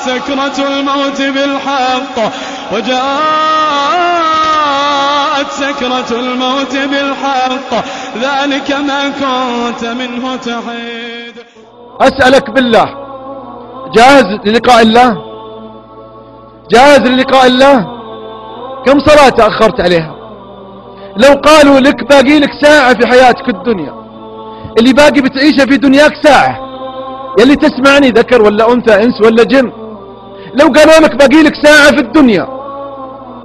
سكرة الموت بالحق وجاءت سكرة الموت بالحق ذلك ما كنت منه تحيد. أسألك بالله، جاهز للقاء الله؟ جاهز للقاء الله؟ كم صلاة أخرت عليها؟ لو قالوا لك باقي لك ساعة في حياتك الدنيا، اللي باقي بتعيشه في دنياك ساعة، يلي تسمعني ذكر ولا أنثى، إنس ولا جن، لو قالوا لك باقي لك ساعة في الدنيا،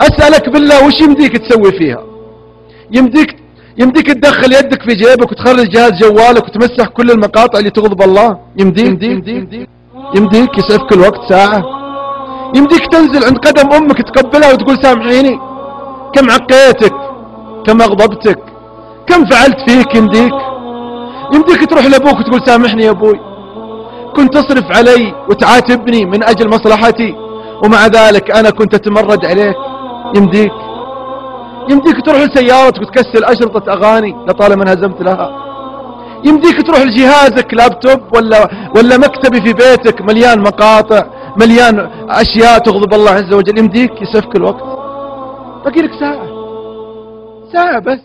أسألك بالله وش يمديك تسوي فيها؟ يمديك تدخل يدك في جيبك وتخرج جهاز جوالك وتمسح كل المقاطع اللي تغضب الله؟ يمديك يسعفك الوقت ساعة؟ يمديك تنزل عند قدم أمك تقبلها وتقول سامحيني؟ كم عقيتك، كم أغضبتك، كم فعلت فيك؟ يمديك تروح لأبوك وتقول سامحني يا أبوي، كنت تصرف علي وتعاتبني من أجل مصلحتي ومع ذلك أنا كنت أتمرد عليك؟ يمديك تروح لسيارتك وتكسل أشرطة أغاني لطالما انهزمت لها؟ يمديك تروح لجهازك لابتوب ولا مكتبي في بيتك مليان مقاطع مليان أشياء تغضب الله عز وجل؟ يمديك يسفك الوقت؟ باقي لك ساعة بس.